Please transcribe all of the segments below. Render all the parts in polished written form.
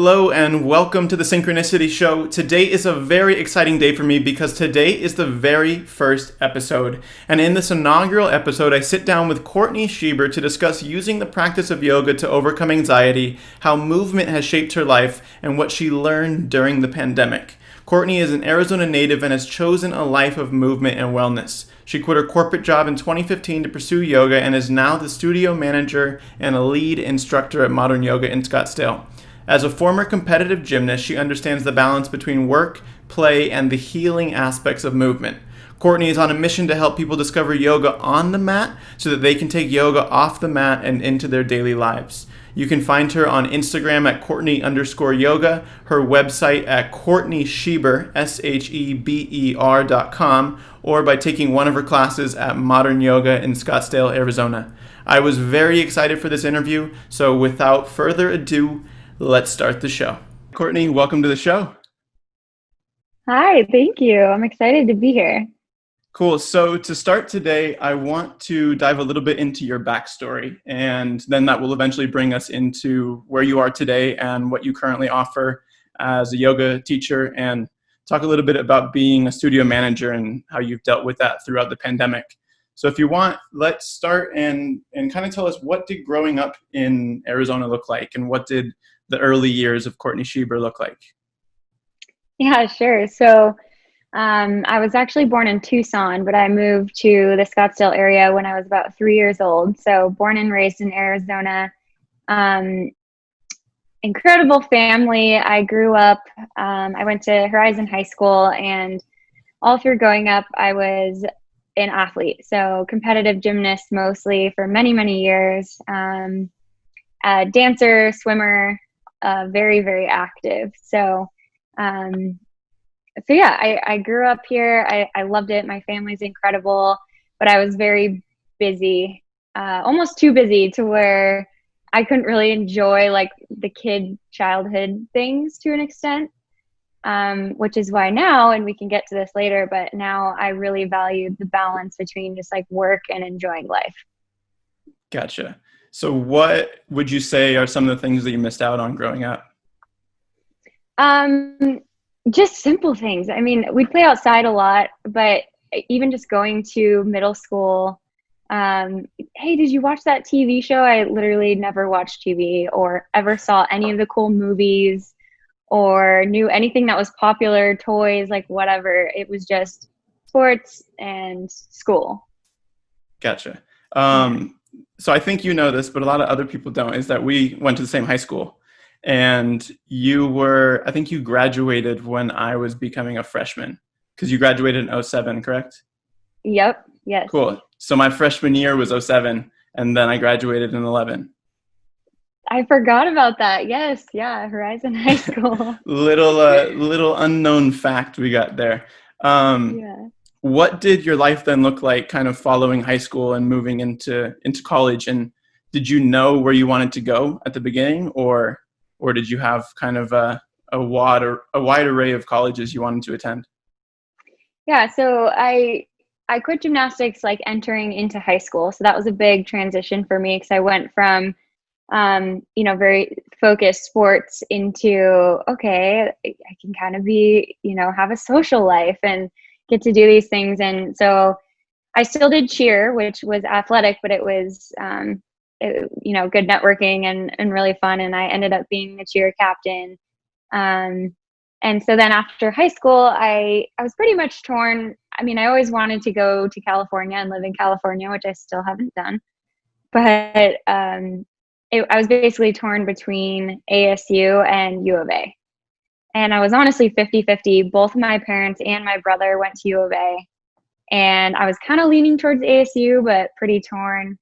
Hello and welcome to the Synchronicity Show. Today is a very exciting day for me because today is the very first episode. And in this inaugural episode, I sit down with Courtney Sheber to discuss using the practice of yoga to overcome anxiety, how movement has shaped her life, and what she learned during the pandemic. Courtney is an Arizona native and has chosen a life of movement and wellness. She quit her corporate job in 2015 to pursue yoga and is now the studio manager and a lead instructor at Modern Yoga in Scottsdale. As a former competitive gymnast, she understands the balance between work, play, and the healing aspects of movement. Courtney is on a mission to help people discover yoga on the mat so that they can take yoga off the mat and into their daily lives. You can find her on Instagram at Courtney_yoga, her website at CourtneySheber, SHEBER.com, or by taking one of her classes at Modern Yoga in Scottsdale, Arizona. I was very excited for this interview, so without further ado, let's start the show. Courtney, welcome to the show. Hi, thank you. I'm excited to be here. Cool. So to start today, I want to dive a little bit into your backstory, and then that will eventually bring us into where you are today and what you currently offer as a yoga teacher, and talk a little bit about being a studio manager and how you've dealt with that throughout the pandemic. So if you want, let's start and kind of tell us, what did growing up in Arizona look like, and what did the early years of Courtney Sheber look like? Yeah, sure. So I was actually born in Tucson, but I moved to the Scottsdale area when I was about 3 years old. So born and raised in Arizona. Incredible family. I grew up, I went to Horizon High School, and all through growing up, I was an athlete. So competitive gymnast mostly for many, many years. A dancer, swimmer, very, very active. So yeah, I grew up here. I loved it. My family's incredible, but I was very busy, almost too busy to where I couldn't really enjoy like the kid childhood things to an extent, which is why now, and we can get to this later, but now I really value the balance between just like work and enjoying life. Gotcha. So what would you say are some of the things that you missed out on growing up? Just simple things. I mean, we'd play outside a lot, but even just going to middle school, hey, did you watch that TV show? I literally never watched TV or ever saw any of the cool movies or knew anything that was popular, toys, like whatever. It was just sports and school. Gotcha. So I think you know this, but a lot of other people don't, is that we went to the same high school. And I think you graduated when I was becoming a freshman, because you graduated in 07, correct? Yep. Yes. Cool. So my freshman year was 07, and then I graduated in 11. I forgot about that. Yes. Yeah. Horizon High School. Little unknown fact we got there. Yeah. What did your life then look like kind of following high school and moving into college? And did you know where you wanted to go at the beginning, or did you have kind of a wide array of colleges you wanted to attend? Yeah, so I quit gymnastics like entering into high school. So that was a big transition for me because I went from very focused sports into, okay, I can kind of be, have a social life and get to do these things. And so I still did cheer, which was athletic, but it was good networking and really fun. And I ended up being the cheer captain. And so then after high school, I was pretty much torn. I mean, I always wanted to go to California and live in California, which I still haven't done. But I was basically torn between ASU and U of A. And I was honestly 50-50. Both my parents and my brother went to U of A. And I was kind of leaning towards ASU, but pretty torn.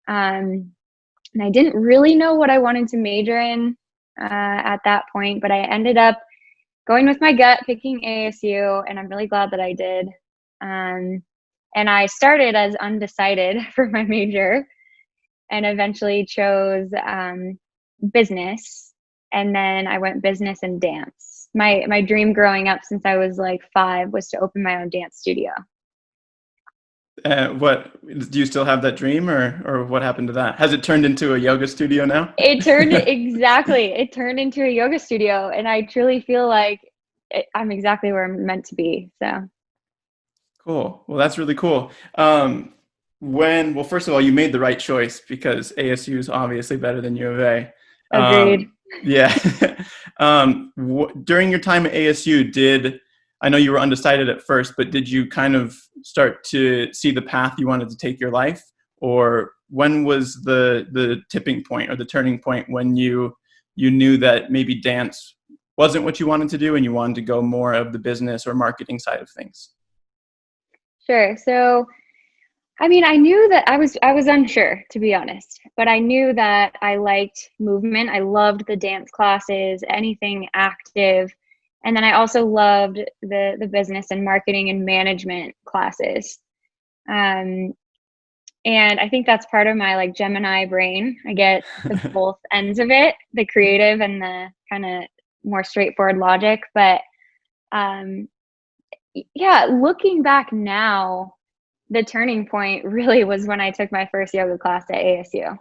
And I didn't really know what I wanted to major in at that point, but I ended up going with my gut, picking ASU, and I'm really glad that I did. And I started as undecided for my major and eventually chose business. And then I went business and dance. My dream growing up since I was like 5 was to open my own dance studio. What do you still have that dream, or what happened to that? Has it turned into a yoga studio now? It turned into a yoga studio, and I truly feel like I'm exactly where I'm meant to be. So Cool. Well, that's really cool. Well, first of all, you made the right choice because ASU is obviously better than U of A. agreed. Yeah. During your time at ASU, I know you were undecided at first, but did you kind of start to see the path you wanted to take your life? Or when was the tipping point or the turning point when you knew that maybe dance wasn't what you wanted to do and you wanted to go more of the business or marketing side of things? Sure. So, I mean, I knew that I was unsure, to be honest, but I knew that I liked movement. I loved the dance classes, anything active. And then I also loved the business and marketing and management classes. Um, and I think that's part of my like Gemini brain. I get the both ends of it, the creative and the kind of more straightforward logic. But um, yeah, looking back now, the turning point really was when I took my first yoga class at ASU.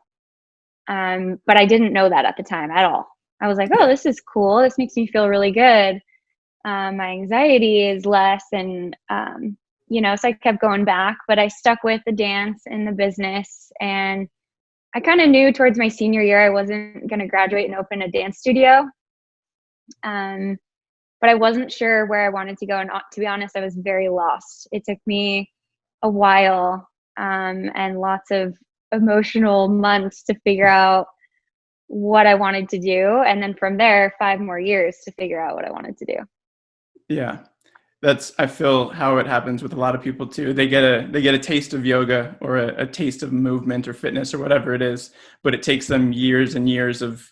But I didn't know that at the time at all. I was like, oh, Yeah. this is cool. This makes me feel really good. My anxiety is less. And, so I kept going back, but I stuck with the dance and the business. And I kind of knew towards my senior year, I wasn't going to graduate and open a dance studio. Um, but I wasn't sure where I wanted to go. And to be honest, I was very lost. It took me a while and lots of emotional months to figure out what I wanted to do. And then from there, 5 more years to figure out what I wanted to do. Yeah. I feel how it happens with a lot of people too. They get a taste of yoga or a taste of movement or fitness or whatever it is, but it takes them years and years of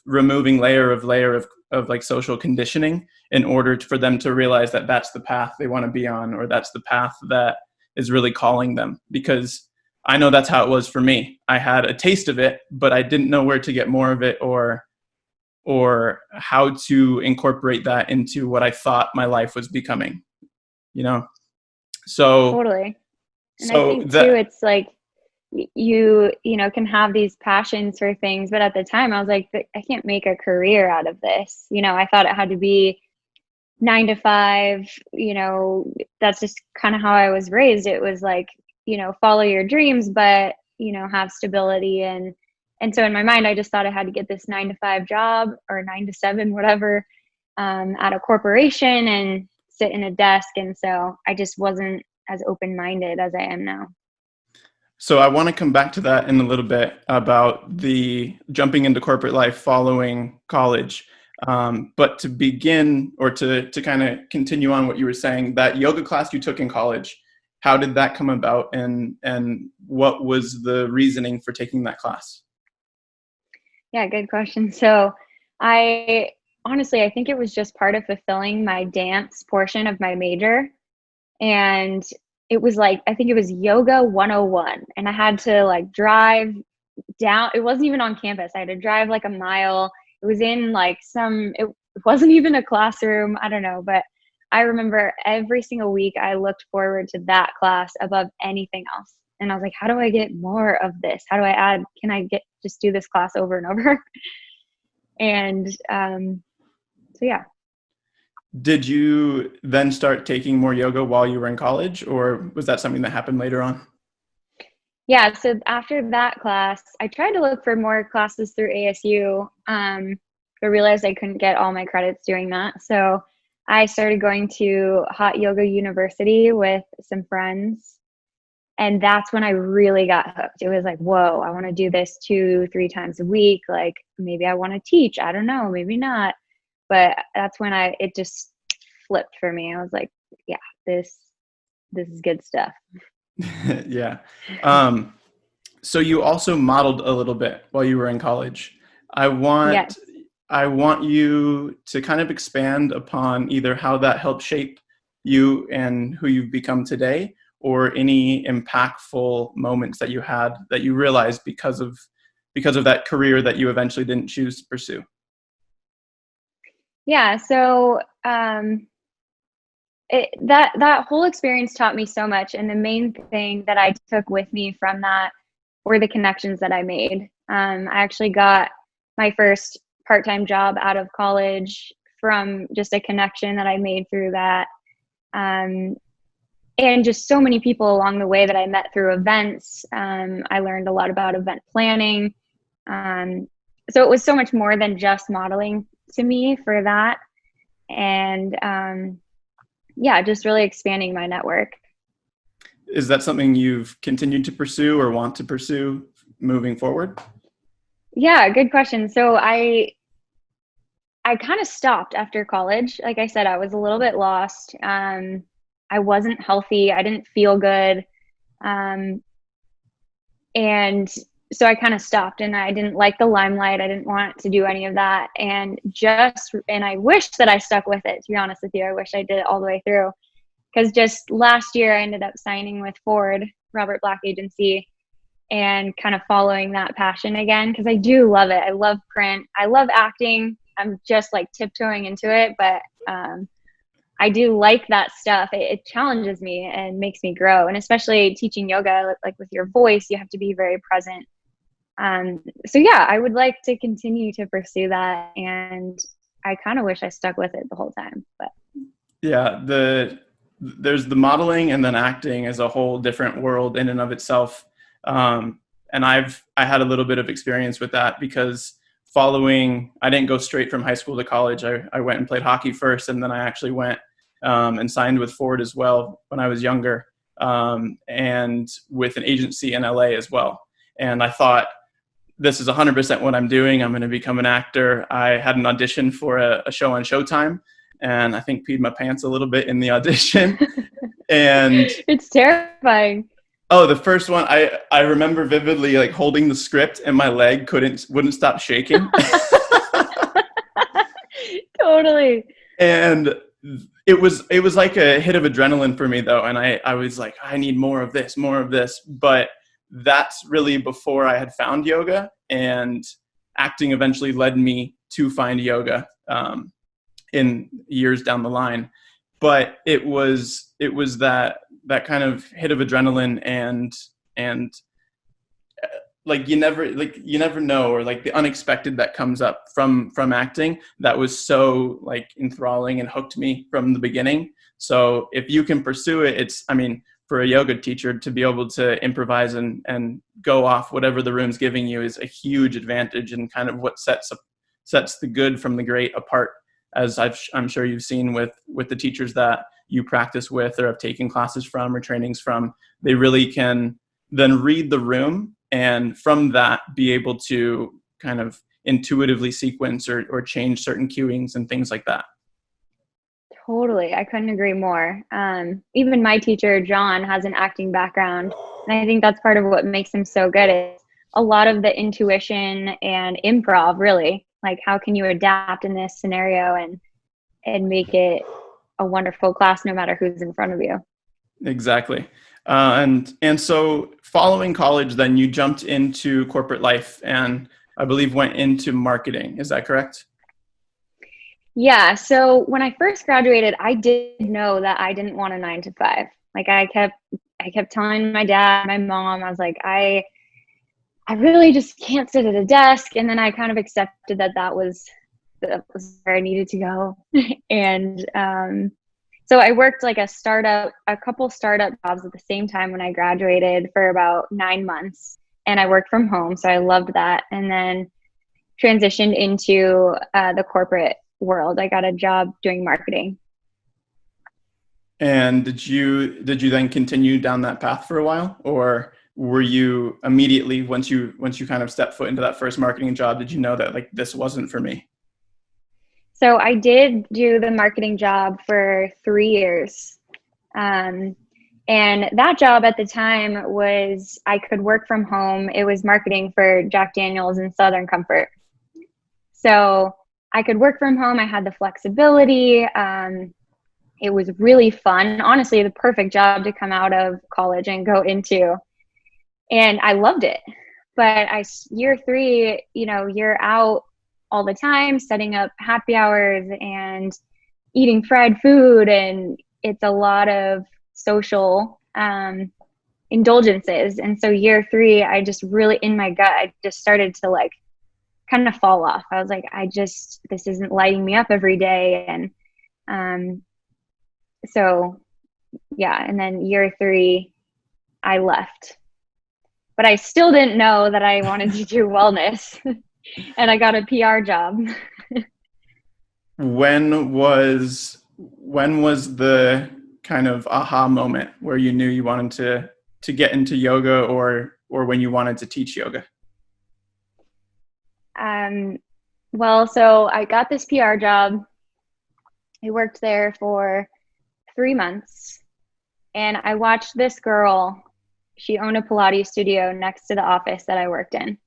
removing layer of like social conditioning in order for them to realize that that's the path they want to be on, or that's the path that is really calling them. Because I know that's how it was for me. I had a taste of it, but I didn't know where to get more of it, or how to incorporate that into what I thought my life was becoming, you know? So, Totally. And I so think too, that, it's like you can have these passions for things, but at the time I was like, I can't make a career out of this. I thought it had to be 9 to 5. That's just kind of how I was raised. It was like, follow your dreams, but have stability. And so in my mind, I just thought I had to get this 9 to 5 job or 9 to 7, whatever, at a corporation and sit in a desk. And so I just wasn't as open-minded as I am now. so I want to come back to that in a little bit about the jumping into corporate life following college. But to begin, or to kind of continue on what you were saying, that yoga class you took in college, how did that come about, and what was the reasoning for taking that class? Yeah, good question. So I honestly, I think it was just part of fulfilling my dance portion of my major. And it was like, I think it was yoga 101. And I had to like drive down. It wasn't even on campus. I had to drive like a mile. It was in like it wasn't even a classroom. I don't know. But I remember every single week I looked forward to that class above anything else. And I was like, how do I get more of this? How do I add? Can I just do this class over and over? And so, yeah. Did you then start taking more yoga while you were in college, or was that something that happened later on? Yeah, so after that class, I tried to look for more classes through ASU, but realized I couldn't get all my credits doing that. So I started going to Hot Yoga University with some friends. And that's when I really got hooked. It was like, whoa, I want to do this 2-3 times a week. Like maybe I want to teach. I don't know, maybe not. But that's when it just flipped for me. I was like, yeah, this is good stuff. Yeah. Um, so you also modeled a little bit while you were in college. I want Yes. I want you to kind of expand upon either how that helped shape you and who you've become today, or any impactful moments that you had that you realized because of that career that you eventually didn't choose to pursue. Yeah. So that whole experience taught me so much. And the main thing that I took with me from that were the connections that I made. I actually got my first part-time job out of college from just a connection that I made through that. And just so many people along the way that I met through events. I learned a lot about event planning. So it was so much more than just modeling to me for that. And yeah, just really expanding my network. Is that something you've continued to pursue or want to pursue moving forward? Yeah, good question. So I kind of stopped after college. Like I said, I was a little bit lost. I wasn't healthy. I didn't feel good. And so I kind of stopped, and I didn't like the limelight. I didn't want to do any of that. And I wish that I stuck with it, to be honest with you. I wish I did it all the way through, because just last year I ended up signing with Ford, Robert Black Agency, and kind of following that passion again, because I do love it. I love print. I love acting. I'm just like tiptoeing into it, but I do like that stuff. It challenges me and makes me grow. And especially teaching yoga, like with your voice, you have to be very present. So yeah, I would like to continue to pursue that. And I kind of wish I stuck with it the whole time, but. Yeah, there's the modeling, and then acting is a whole different world in and of itself. And I had a little bit of experience with that, because I didn't go straight from high school to college. I went and played hockey first, and then I actually went and signed with Ford as well when I was younger, and with an agency in LA as well. And I thought, this is 100% what I'm doing. I'm going to become an actor. I had an audition for a show on Showtime, and I think peed my pants a little bit in the audition. And it's terrifying. Oh, the first one, I remember vividly, like, holding the script, and my leg wouldn't stop shaking. Totally. And it was like a hit of adrenaline for me, though. And I was like, I need more of this. But that's really before I had found yoga, and acting eventually led me to find yoga in years down the line. But it was that kind of hit of adrenaline, and like you never know, or like the unexpected that comes up from acting, that was so like enthralling and hooked me from the beginning. So if you can pursue it, for a yoga teacher to be able to improvise and go off whatever the room's giving you is a huge advantage, and kind of what sets the good from the great apart, as I'm sure you've seen with the teachers that you practice with or have taken classes from or trainings from. They really can then read the room, and from that be able to kind of intuitively sequence or change certain cueings and things like that. Totally. I couldn't agree more. Even my teacher, John, has an acting background. And I think that's part of what makes him so good. Is a lot of the intuition and improv, really. Like, how can you adapt in this scenario and make it a wonderful class no matter who's in front of you? Exactly. And so following college, then you jumped into corporate life, and I believe went into marketing. Is that correct? Yeah. So when I first graduated, I did know that I didn't want a 9-to-5. Like I kept telling my dad, my mom, I was like, I really just can't sit at a desk. And then I kind of accepted that was where I needed to go. And so I worked like a couple startup jobs at the same time when I graduated for about 9 months, and I worked from home. So I loved that. And then transitioned into the corporate world. I got a job doing marketing. And did you then continue down that path for a while, or were you immediately, once you kind of stepped foot into that first marketing job, did you know that like this wasn't for me? So I did do the marketing job for 3 years. And that job at the time was, I could work from home. It was marketing for Jack Daniel's and Southern Comfort. So I could work from home. I had the flexibility. It was really fun. Honestly, the perfect job to come out of college and go into. And I loved it. But year 3, you're out all the time, setting up happy hours and eating fried food and it's a lot of social indulgences. And so year 3, I just really, in my gut, I just started to like kind of fall off. I was like, this isn't lighting me up every day. And so yeah. And then year 3, I left, but I still didn't know that I wanted to do wellness. And I got a PR job. When was the kind of aha moment where you knew you wanted to get into yoga, or when you wanted to teach yoga? Well, so I got this PR job. I worked there for 3 months, and I watched this girl. She owned a Pilates studio next to the office that I worked in.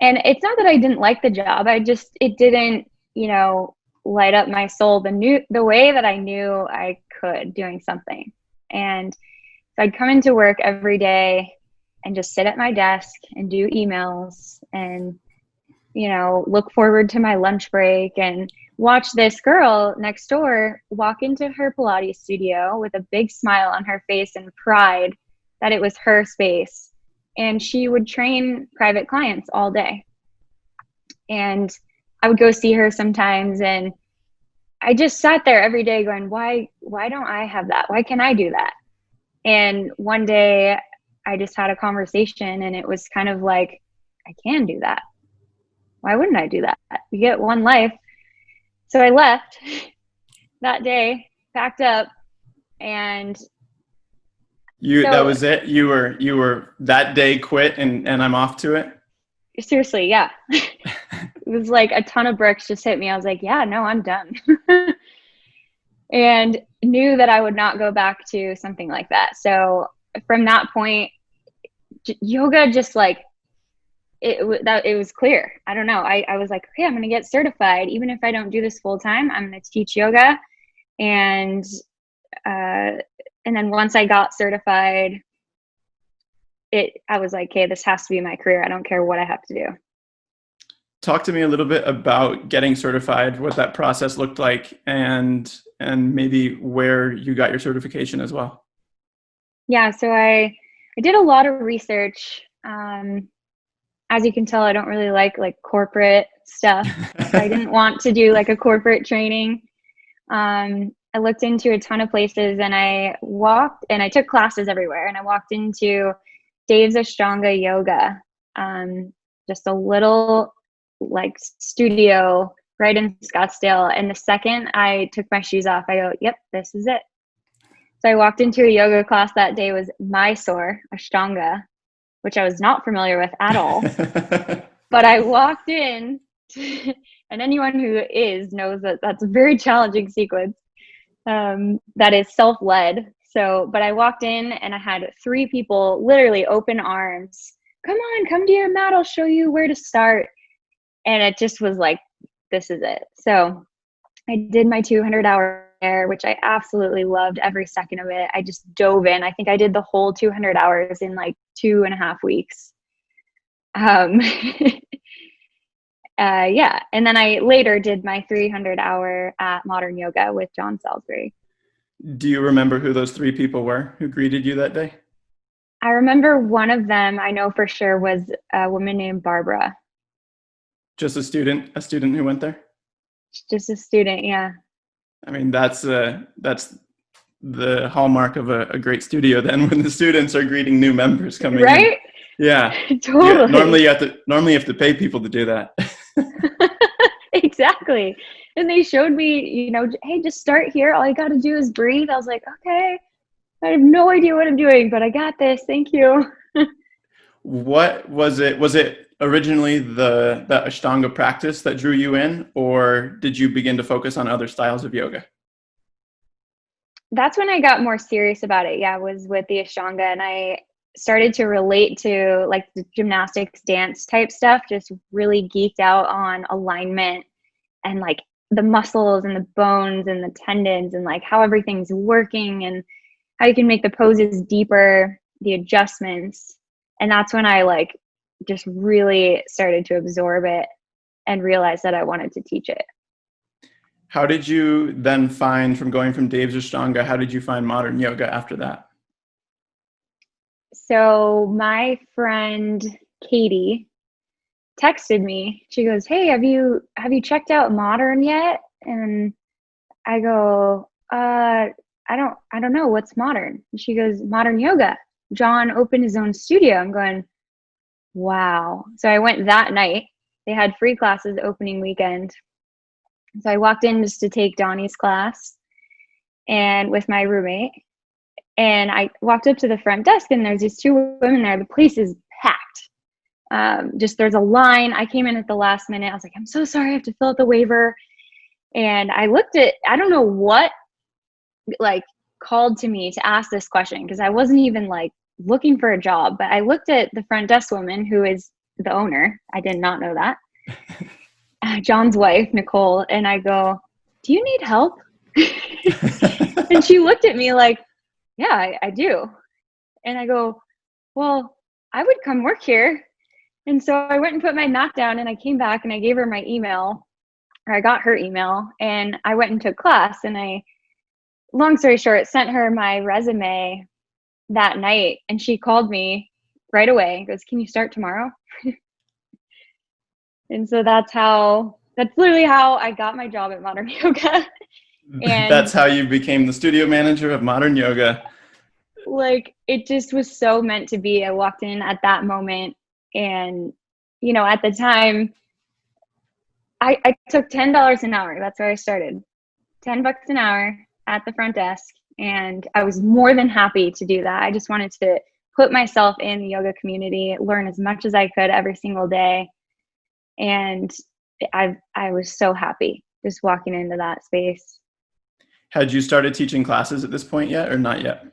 And it's not that I didn't like the job. It didn't, light up my soul the way that I knew I could doing something. And so I'd come into work every day and just sit at my desk and do emails and, look forward to my lunch break and watch this girl next door walk into her Pilates studio with a big smile on her face and pride that it was her space. And she would train private clients all day. And I would go see her sometimes, and I just sat there every day going, why don't I have that? Why can't I do that? And one day I just had a conversation, and it was kind of like, I can do that. Why wouldn't I do that? You get one life. So I left that day, packed up, and that was it? You were that day quit and I'm off to it? Seriously, yeah. It was like a ton of bricks just hit me. I was like, yeah, no, I'm done. And knew that I would not go back to something like that. So from that point, yoga just like, it was clear. I don't know. I was like, okay, I'm going to get certified. Even if I don't do this full time, I'm going to teach yoga. And then once I got certified, I was like, okay, this has to be my career. I don't care what I have to do. Talk to me a little bit about getting certified, what that process looked like, and maybe where you got your certification as well. Yeah, so I did a lot of research. As you can tell, I don't really like corporate stuff. I didn't want to do like a corporate training. I looked into a ton of places, and I took classes everywhere, and I walked into Dave's Ashtanga yoga, just a little like studio right in Scottsdale. And the second I took my shoes off, I go, yep, this is it. So I walked into a yoga class that day, was Mysore Ashtanga, which I was not familiar with at all. But I walked in, and anyone who knows that that's a very challenging sequence that is self-led. So, but I walked in, and I had 3 people, literally open arms. Come on, come to your mat. I'll show you where to start. And it just was like, this is it. So I did my 200-hour there, which I absolutely loved every second of it. I just dove in. I think I did the whole 200 hours in like 2.5 weeks. Yeah. And then I later did my 300-hour at Modern Yoga with John Salisbury. Do you remember who those 3 people were who greeted you that day? I remember one of them, I know for sure, was a woman named Barbara. Just a student who went there? Just a student, yeah. I mean, that's the hallmark of a great studio then, when the students are greeting new members coming in. Right? Yeah. Totally. Yeah, normally you have to pay people to do that. Exactly. And they showed me, hey, just start here. All you got to do is breathe. I was like, okay, I have no idea what I'm doing, but I got this. Thank you. What was it? Was it originally the Ashtanga practice that drew you in, or did you begin to focus on other styles of yoga? That's when I got more serious about it. Yeah, was with the Ashtanga, and I started to relate to like the gymnastics dance type stuff, just really geeked out on alignment and like the muscles and the bones and the tendons and like how everything's working and how you can make the poses deeper, the adjustments. And that's when I like just really started to absorb it and realize that I wanted to teach it. How did you then find, from going from Dave's Ashtanga, how did you find modern yoga after that? So my friend Katie texted me. She goes, "Hey, have you checked out modern yet?" And I go, I don't know what's modern." And she goes, "Modern yoga. John opened his own studio." I'm going, wow. So I went that night. They had free classes opening weekend. So I walked in just to take Donnie's class and with my roommate. And I walked up to the front desk and there's these two women there. The place is packed. Just there's a line. I came in at the last minute. I was like, "I'm so sorry, I have to fill out the waiver." And I looked at, I don't know what like called to me to ask this question because I wasn't even like looking for a job, but I looked at the front desk woman who is the owner. I did not know that. John's wife, Nicole. And I go, "Do you need help?" And she looked at me like, "Yeah, I do." And I go, "Well, I would come work here." And so I went and put my knock down and I came back and I gave her my email, or I got her email, and I went and took class. And long story short, sent her my resume that night, and she called me right away and goes, "Can you start tomorrow?" And so that's literally how I got my job at Modern Yoga. And That's how you became the studio manager of modern yoga. like, it just was so meant to be. I walked in at that moment, and, at the time, I took $10 an hour. That's where I started. $10 an hour at the front desk. And I was more than happy to do that. I just wanted to put myself in the yoga community, learn as much as I could every single day. And I was so happy just walking into that space. Had you started teaching classes at this point yet or not yet?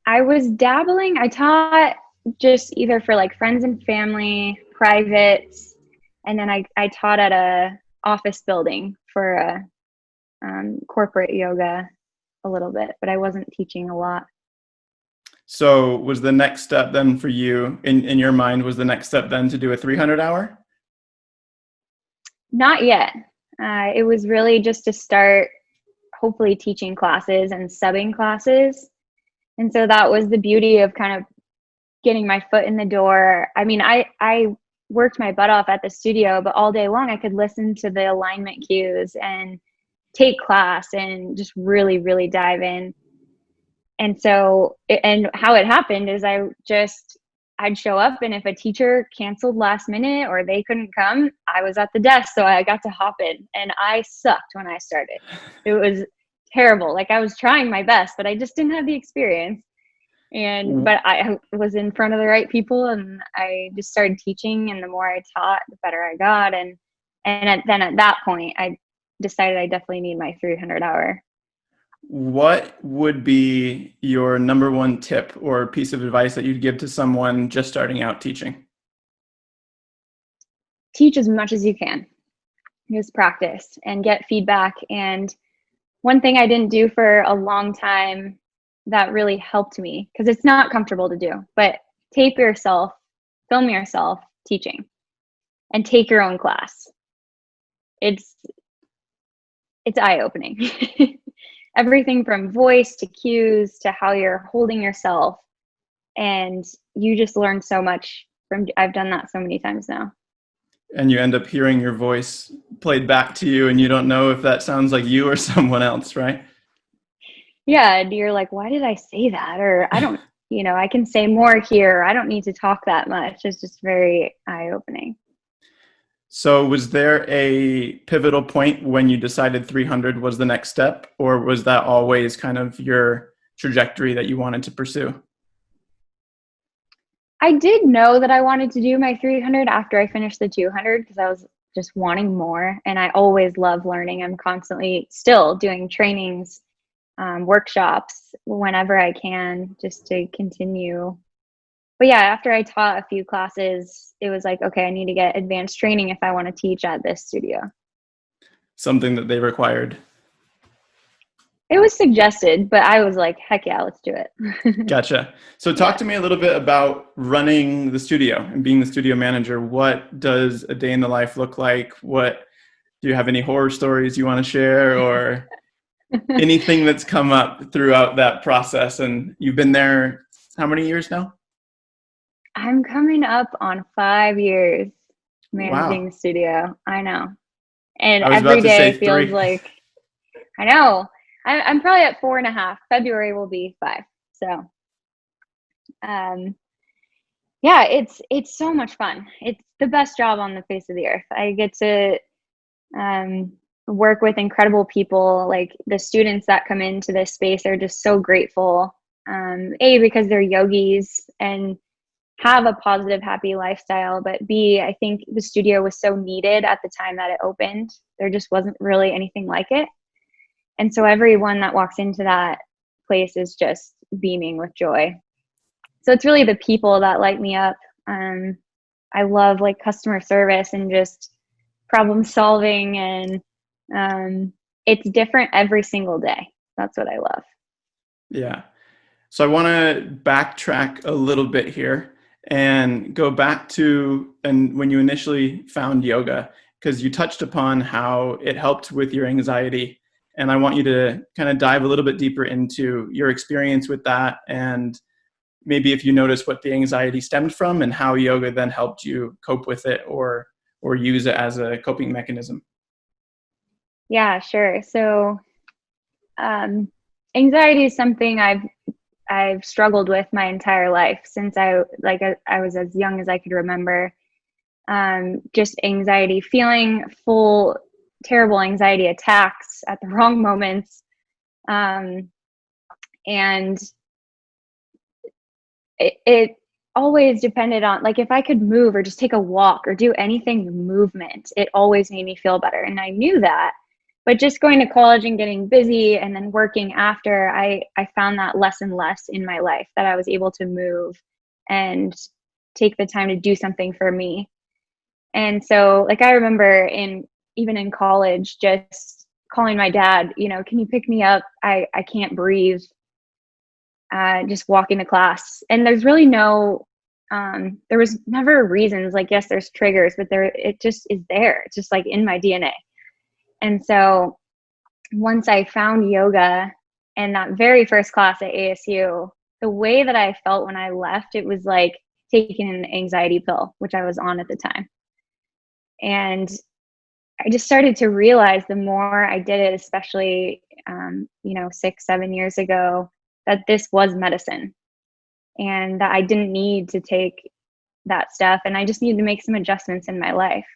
I was dabbling. I taught just either for like friends and family, privates, and then I taught at a office building for a corporate yoga a little bit, but I wasn't teaching a lot. So was the next step then for you, in your mind, was the next step then to do a 300 hour? Not yet. It was really just to start hopefully teaching classes and subbing classes. And so that was the beauty of kind of getting my foot in the door. I mean, I worked my butt off at the studio, but all day long I could listen to the alignment cues and take class and just really, really dive in. And so, and how it happened is I'd show up, and if a teacher canceled last minute or they couldn't come, I was at the desk. So I got to hop in, and I sucked when I started. It was terrible. Like, I was trying my best, but I just didn't have the experience. But I was in front of the right people, and I just started teaching, and the more I taught, the better I got. And then at that point, I decided I definitely need my 300 hour. What would be your number one tip or piece of advice that you'd give to someone just starting out teaching? Teach as much as you can. Just practice and get feedback. And one thing I didn't do for a long time that really helped me, because it's not comfortable to do, but tape yourself, film yourself teaching, and take your own class. It's eye-opening. Everything from voice to cues to how you're holding yourself. And you just learn so much I've done that so many times now. And you end up hearing your voice played back to you, and you don't know if that sounds like you or someone else, right? Yeah, you're like, why did I say that? Or I don't, I can say more here. I don't need to talk that much. It's just very eye-opening. So was there a pivotal point when you decided 300 was the next step, or was that always kind of your trajectory that you wanted to pursue? I did know that I wanted to do my 300 after I finished the 200 because I was just wanting more. And I always love learning. I'm constantly still doing trainings, workshops whenever I can, just to continue. But yeah, after I taught a few classes, it was like, okay, I need to get advanced training if I want to teach at this studio. Something that they required. It was suggested, but I was like, heck yeah, let's do it. Gotcha. So talk to me a little bit about running the studio and being the studio manager. What does a day in the life look like? What Do you have any horror stories you want to share, or anything that's come up throughout that process? And you've been there how many years now? I'm coming up on 5 years managing Wow. the studio. I know. And I was every about to day say feels 3. like, I know. I'm probably at 4.5. February will be 5. So, um, yeah, it's so much fun. It's the best job on the face of the earth. I get to um, work with incredible people. Like the students that come into this space are just so grateful. A, because they're yogis and have a positive, happy lifestyle, but B, I think the studio was so needed at the time that it opened. There just wasn't really anything like it. And so everyone that walks into that place is just beaming with joy. So it's really the people that light me up. I love like customer service and just problem solving, and it's different every single day. That's what I love. Yeah. So I want to backtrack a little bit here and go back to and when you initially found yoga, because you touched upon how it helped with your anxiety. And I want you to kind of dive a little bit deeper into your experience with that, and maybe if you notice what the anxiety stemmed from and how yoga then helped you cope with it, or use it as a coping mechanism. Yeah, sure. So anxiety is something I've struggled with my entire life since I was as young as I could remember. Just anxiety, feeling full, terrible anxiety attacks at the wrong moments. And it always depended on, like, if I could move or just take a walk or do anything movement, it always made me feel better. And I knew that. But just going to college and getting busy and then working after, I found that less and less in my life, that I was able to move and take the time to do something for me. And so, like, I remember even in college, just calling my dad, can you pick me up? I can't breathe. Just walking to class. And there's really there was never reasons. Like, yes, there's triggers, but it just is there. It's just like in my DNA. And so once I found yoga and that very first class at ASU, the way that I felt when I left, it was like taking an anxiety pill, which I was on at the time. And I just started to realize the more I did it, especially, 6, 7 years ago, that this was medicine and that I didn't need to take that stuff. And I just needed to make some adjustments in my life.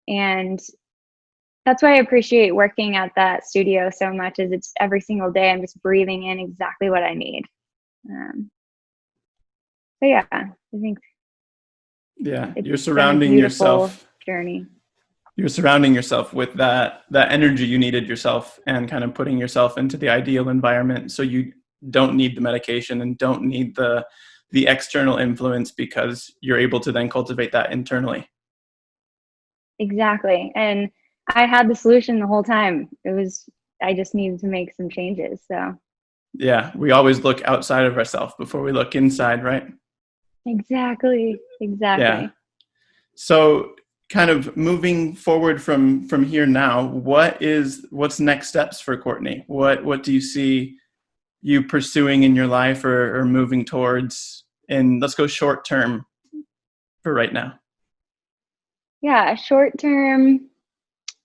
And that's why I appreciate working at that studio so much, is it's every single day I'm just breathing in exactly what I need. So yeah, I think Yeah, it's been a beautiful journey. You're surrounding yourself with that energy you needed yourself, and kind of putting yourself into the ideal environment so you don't need the medication and don't need the external influence, because you're able to then cultivate that internally. Exactly. And I had the solution the whole time. I just needed to make some changes. So Yeah, we always look outside of ourselves before we look inside, right? exactly. Yeah. So kind of moving forward from here now, what's next steps for Courtney? What do you see you pursuing in your life, or moving towards? And let's go short term for right now. Yeah, short term.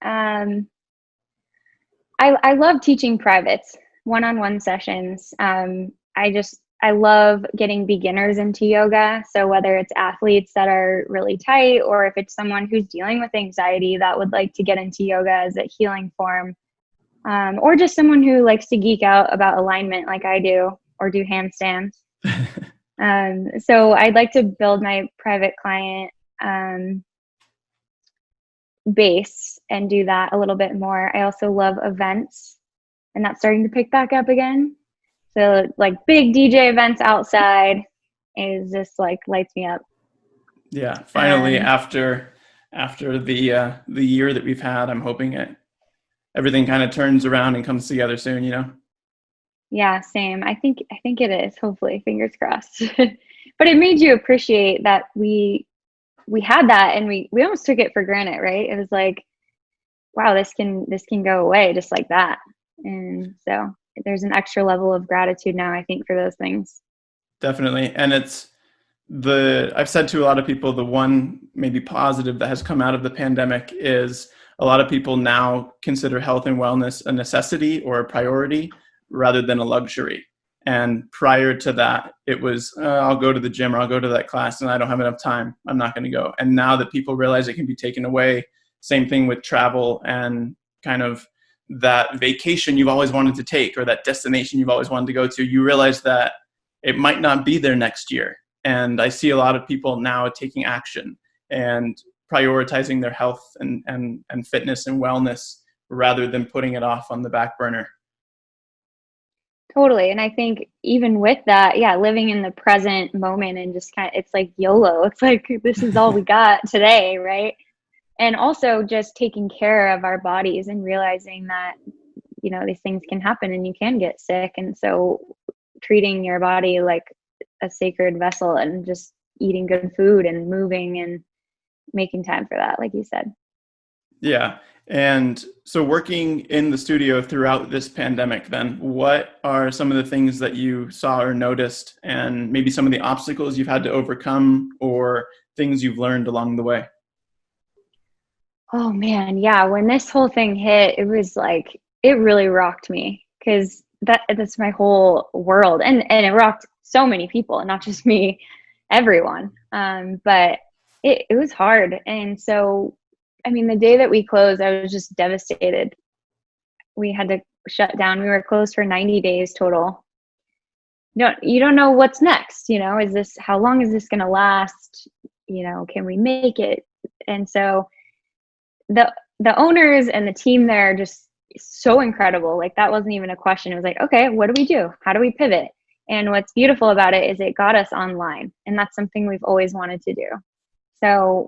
I love teaching privates, one-on-one sessions. I love getting beginners into yoga. So whether it's athletes that are really tight, or if it's someone who's dealing with anxiety that would like to get into yoga as a healing form, or just someone who likes to geek out about alignment like I do, or do handstands. So I'd like to build my private client base and do that a little bit more. I also love events, and that's starting to pick back up again. So like big DJ events outside is just like lights me up. Yeah, finally, after the year that we've had, I'm hoping everything kind of turns around and comes together soon, Yeah, same. I think it is, hopefully, fingers crossed. But it made you appreciate that we had that, and we almost took it for granted, right? It was like wow, this can go away just like that. And so there's an extra level of gratitude now, I think, for those things. Definitely. And I've said to a lot of people, the one maybe positive that has come out of the pandemic is a lot of people now consider health and wellness a necessity or a priority rather than a luxury. And prior to that, it was, I'll go to the gym or I'll go to that class and I don't have enough time. I'm not going to go. And now that people realize it can be taken away, same thing with travel and kind of that vacation you've always wanted to take or that destination you've always wanted to go to, you realize that it might not be there next year. And I see a lot of people now taking action and prioritizing their health and fitness and wellness rather than putting it off on the back burner. Totally. And I think even with that, yeah, living in the present moment and just kind of, it's like YOLO. It's like, this is all we got today, right? And also just taking care of our bodies and realizing that, these things can happen and you can get sick. And so treating your body like a sacred vessel and just eating good food and moving and making time for that, like you said. Yeah. And so working in the studio throughout this pandemic, then what are some of the things that you saw or noticed and maybe some of the obstacles you've had to overcome or things you've learned along the way? Oh man. Yeah. When this whole thing hit, it was like, it really rocked me because that's my whole world. And it rocked so many people, not just me, everyone. But it was hard. And so, I mean, the day that we closed, I was just devastated. We had to shut down. We were closed for 90 days total. You don't know what's next. How long is this going to last? Can we make it? And so the owners and the team there are just so incredible. Like that wasn't even a question. It was like, okay, what do we do? How do we pivot? And what's beautiful about it is it got us online. And that's something we've always wanted to do. So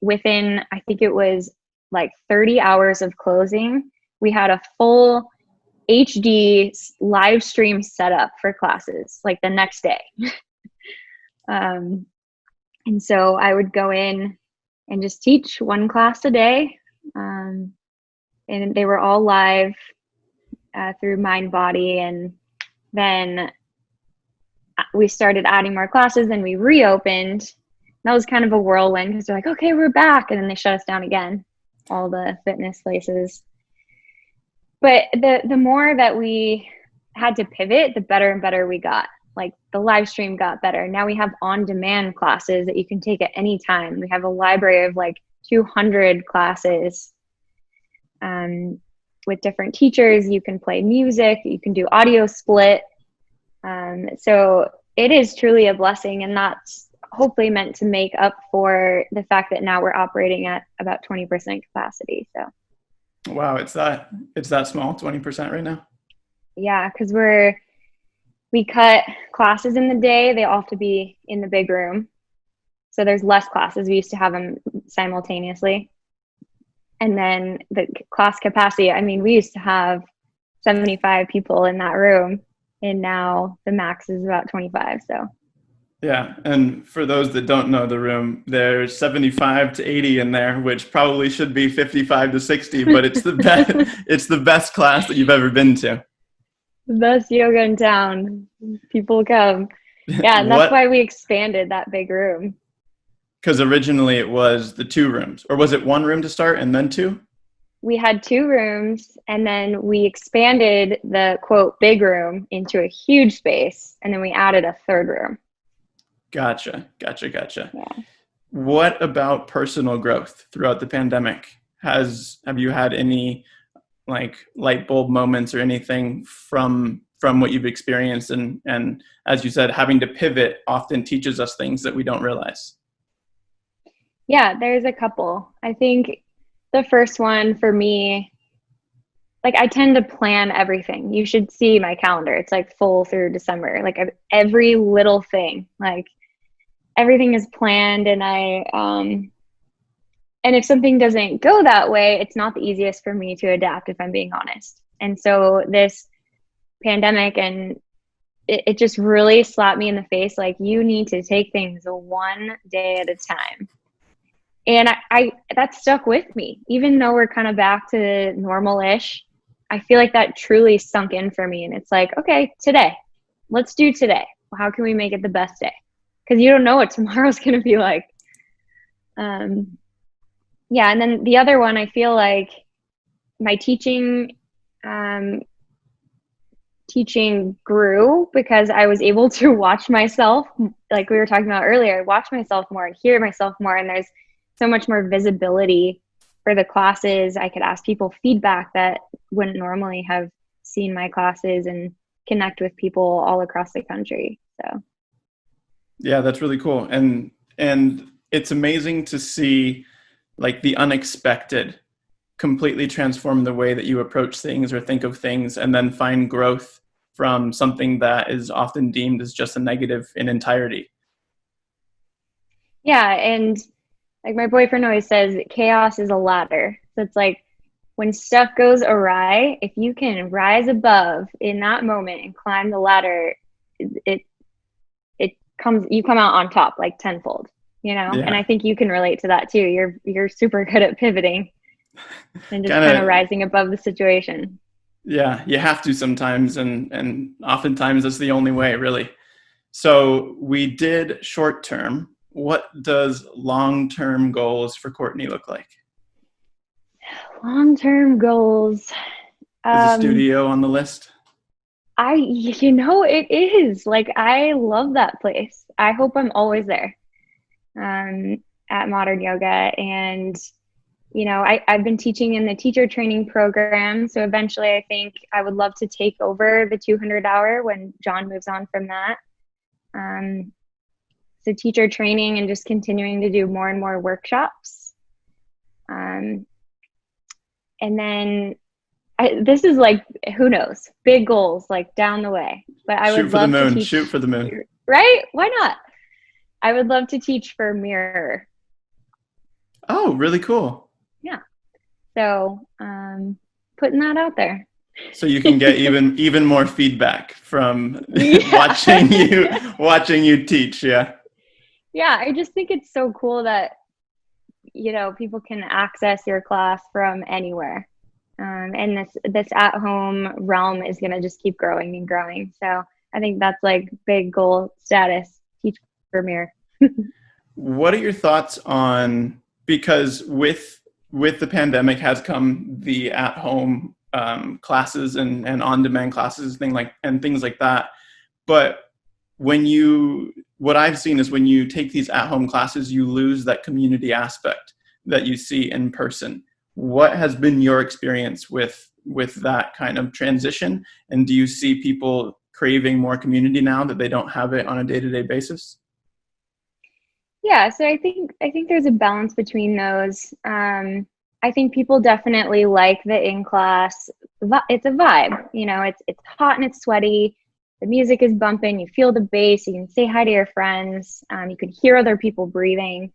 within, I think it was like 30 hours of closing, we had a full HD live stream set up for classes like the next day. And so I would go in and just teach one class a day. And they were all live through Mind Body. And then we started adding more classes and we reopened. That was kind of a whirlwind because they're like, okay, we're back. And then they shut us down again, all the fitness places. But the more that we had to pivot, the better and better we got. Like the live stream got better. Now we have on-demand classes that you can take at any time. We have a library of like 200 classes with different teachers. You can play music. You can do audio split. So it is truly a blessing, and that's hopefully meant to make up for the fact that now we're operating at about 20% capacity. So wow, it's that small, 20% right now? Yeah, because we cut classes in the day. They all have to be in the big room. So there's less classes. We used to have them simultaneously. And then the class capacity, I mean, we used to have 75 people in that room, and now the max is about 25. So yeah, and for those that don't know the room, there's 75 to 80 in there, which probably should be 55 to 60, but it's the best it's the best class that you've ever been to. The best yoga in town. People come. Yeah, and that's why we expanded that big room. Because originally it was the 2 rooms, or was it 1 room to start and then 2? We had 2 rooms, and then we expanded the quote big room into a huge space, and then we added a 3rd room. Gotcha. Yeah. What about personal growth throughout the pandemic? Have you had any like light bulb moments or anything from what you've experienced? And as you said, having to pivot often teaches us things that we don't realize. Yeah, there's a couple. I think the first one for me, like I tend to plan everything. You should see my calendar. It's like full through December, like every little thing, like everything is planned. And and if something doesn't go that way, it's not the easiest for me to adapt, if I'm being honest. And so this pandemic, and it just really slapped me in the face. Like, you need to take things one day at a time. And I that stuck with me, even though we're kind of back to normal-ish. I feel like that truly sunk in for me. And it's like, okay, today, let's do today. How can we make it the best day? Because you don't know what tomorrow's going to be like. Yeah. And then the other one, I feel like my teaching grew because I was able to watch myself, like we were talking about earlier, watch myself more and hear myself more. And there's so much more visibility for the classes. I could ask people feedback that wouldn't normally have seen my classes and connect with people all across the country. So yeah, that's really cool. And it's amazing to see like the unexpected completely transform the way that you approach things or think of things, and then find growth from something that is often deemed as just a negative in entirety. yeah, and like my boyfriend always says, chaos is a ladder. So it's like when stuff goes awry, if you can rise above in that moment and climb the ladder, it you come out on top like tenfold, you know? Yeah. And I think you can relate to that too. You're super good at pivoting and just Kinda, kind of rising above the situation. yeah, you have to sometimes, and oftentimes that's the only way, really. So we did short term. What does long-term goals for Courtney look like? Long-term goals. Is a studio on the list? It is. Like, I love that place. I hope I'm always there at Modern Yoga. And, I've been teaching in the teacher training program. So eventually I think I would love to take over the 200-hour when John moves on from that. So teacher training and just continuing to do more and more workshops. And then this is like, who knows, big goals like down the way, but I would love to teach. Shoot for the moon. Right? Why not? I would love to teach for Mirror. Oh, really cool. Yeah. So, putting that out there. So you can get even more feedback from watching you teach. Yeah. Yeah. I just think it's so cool that, people can access your class from anywhere. And this at-home realm is going to just keep growing and growing. So I think that's like big goal status, teach for Mirror. What are your thoughts on, because with the pandemic has come the at-home classes and on-demand classes, things like that. But what I've seen is when you take these at-home classes, you lose that community aspect that you see in person. What has been your experience with that kind of transition? And do you see people craving more community now that they don't have it on a day-to-day basis? Yeah, so I think there's a balance between those. I think people definitely like the in-class. It's a vibe, it's hot and it's sweaty. The music is bumping. You feel the bass. You can say hi to your friends. You can hear other people breathing.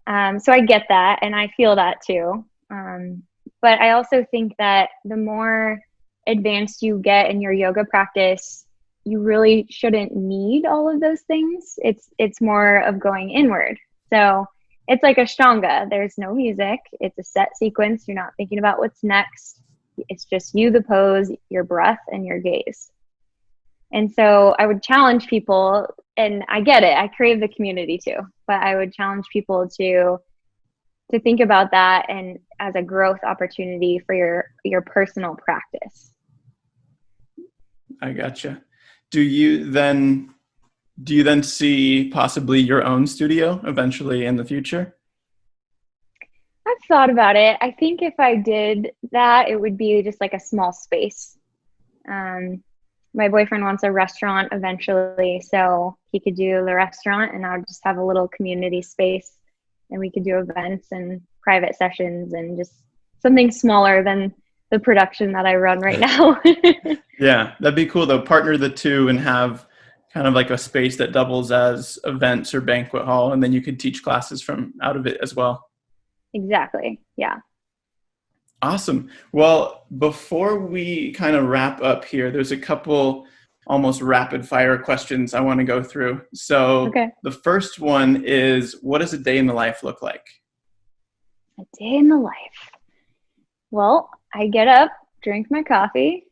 So I get that, and I feel that too. But I also think that the more advanced you get in your yoga practice, you really shouldn't need all of those things. It's more of going inward. So it's like Ashtanga. There's no music. It's a set sequence. You're not thinking about what's next. It's just you, the pose, your breath, and your gaze. And so I would challenge people, and I get it. I crave the community too, but I would challenge people to think about that and as a growth opportunity for your personal practice. I gotcha. Do you then see possibly your own studio eventually in the future? I've thought about it. I think if I did that, it would be just like a small space. My boyfriend wants a restaurant eventually, so he could do the restaurant and I would just have a little community space, and we could do events and private sessions and just something smaller than the production that I run right now. Yeah, that'd be cool though. Partner the two and have kind of like a space that doubles as events or banquet hall, and then you could teach classes from out of it as well. Exactly. Yeah. Awesome. Well, before we kind of wrap up here, there's a couple almost rapid fire questions I want to go through. So okay. The first one is, what does a day in the life look like? A day in the life. Well, I get up, drink my coffee.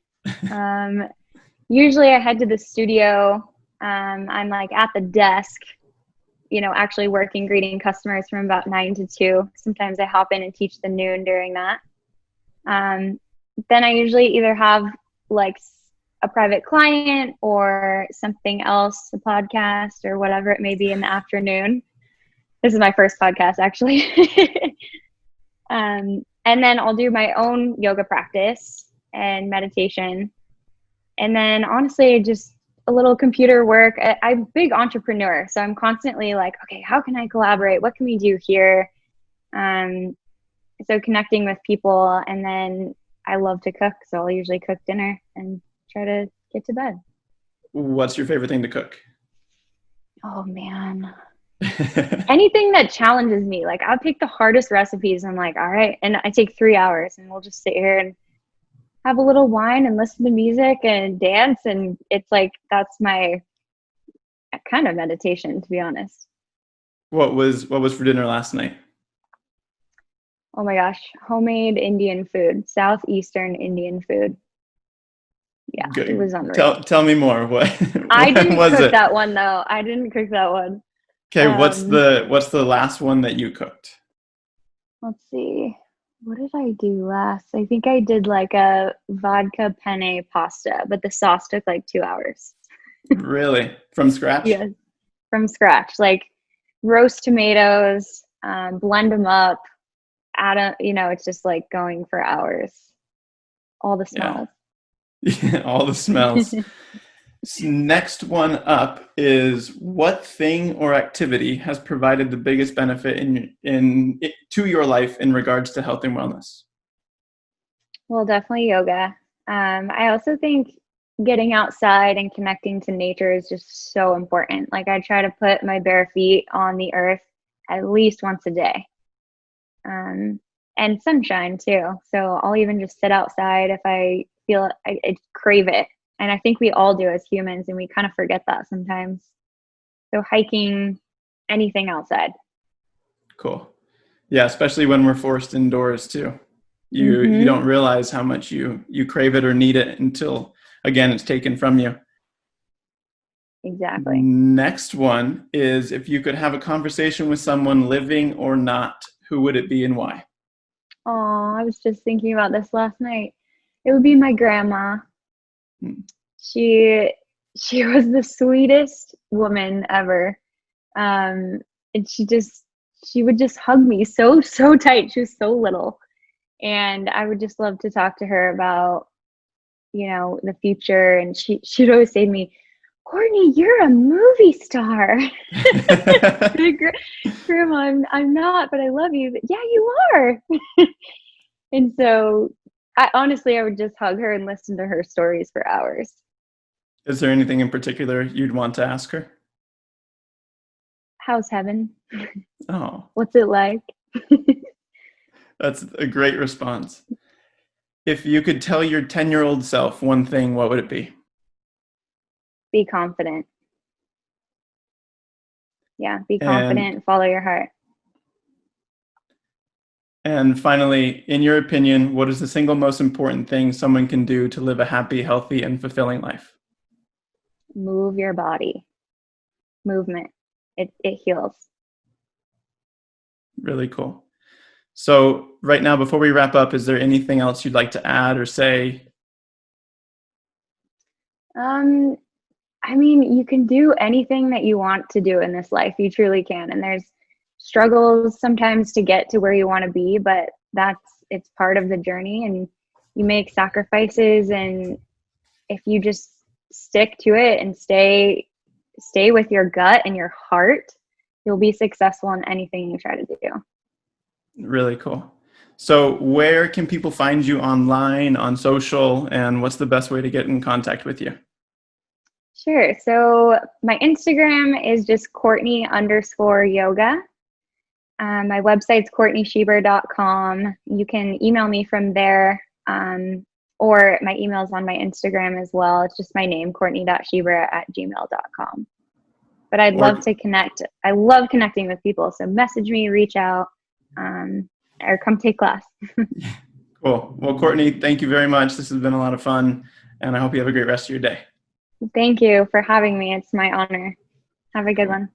Usually I head to the studio. I'm like at the desk, actually working, greeting customers from about 9 to 2. Sometimes I hop in and teach the noon during that. Then I usually either have like a private client or something else, a podcast or whatever it may be in the afternoon. This is my first podcast, actually. And then I'll do my own yoga practice and meditation. And then honestly, just a little computer work. I'm a big entrepreneur, so I'm constantly like, okay, how can I collaborate? What can we do here? So connecting with people, and then I love to cook, so I'll usually cook dinner and try to get to bed. What's your favorite thing to cook? Oh man. Anything that challenges me. Like I'll pick the hardest recipes. I'm like, all right. And I take 3 hours and we'll just sit here and have a little wine and listen to music and dance. And it's like, that's my kind of meditation, to be honest. What was for dinner last night? Oh my gosh. Homemade Indian food, Southeastern Indian food. Yeah, Good. It was unreal. Tell me more. What I didn't was cook it? that one though. I didn't cook that one. Okay, what's the last one that you cooked? Let's see. What did I do last? I think I did like a vodka penne pasta, but the sauce took like 2 hours. Really? From scratch? Yes, from scratch. Like roast tomatoes, blend them up, it's just like going for hours. All the smells. Yeah, all the smells. Next one up is, what thing or activity has provided the biggest benefit to your life in regards to health and wellness? Well, definitely yoga. I also think getting outside and connecting to nature is just so important. Like I try to put my bare feet on the earth at least once a day. And sunshine too. So I'll even just sit outside if I feel I crave it. And I think we all do as humans, and we kind of forget that sometimes. So hiking, anything outside. Cool. Yeah, especially when we're forced indoors too. You don't realize how much you crave it or need it until, again, it's taken from you. Exactly. Next one is, if you could have a conversation with someone living or not, who would it be and why? Oh, I was just thinking about this last night. It would be my grandma. She was the sweetest woman ever. And she would just hug me so tight. She was so little. And I would just love to talk to her about, the future. And she'd always say to me, Courtney, you're a movie star. Grandma, I'm not, but I love you. Yeah, you are. And so I would just hug her and listen to her stories for hours. Is there anything in particular you'd want to ask her? How's heaven? Oh. What's it like? That's a great response. If you could tell your 10-year-old self one thing, what would it be? Be confident. Yeah, be confident and follow your heart. And finally, in your opinion, what is the single most important thing someone can do to live a happy, healthy, and fulfilling life? Move your body. Movement. It heals. Really cool. So right now, before we wrap up, is there anything else you'd like to add or say? You can do anything that you want to do in this life. You truly can. And there's struggles sometimes to get to where you want to be, but it's part of the journey, and you make sacrifices. And if you just stick to it and stay with your gut and your heart, you'll be successful in anything you try to do. Really cool. So where can people find you online, on social, and what's the best way to get in contact with you? Sure. So my Instagram is just Courtney_yoga. My website's CourtneySheber.com. You can email me from there, or my email's on my Instagram as well. It's just my name, Courtney.Sheber@gmail.com. But I'd love to connect. I love connecting with people. So message me, reach out. or come take class. Cool. Well, Courtney, thank you very much. This has been a lot of fun, and I hope you have a great rest of your day. Thank you for having me. It's my honor. Have a good one.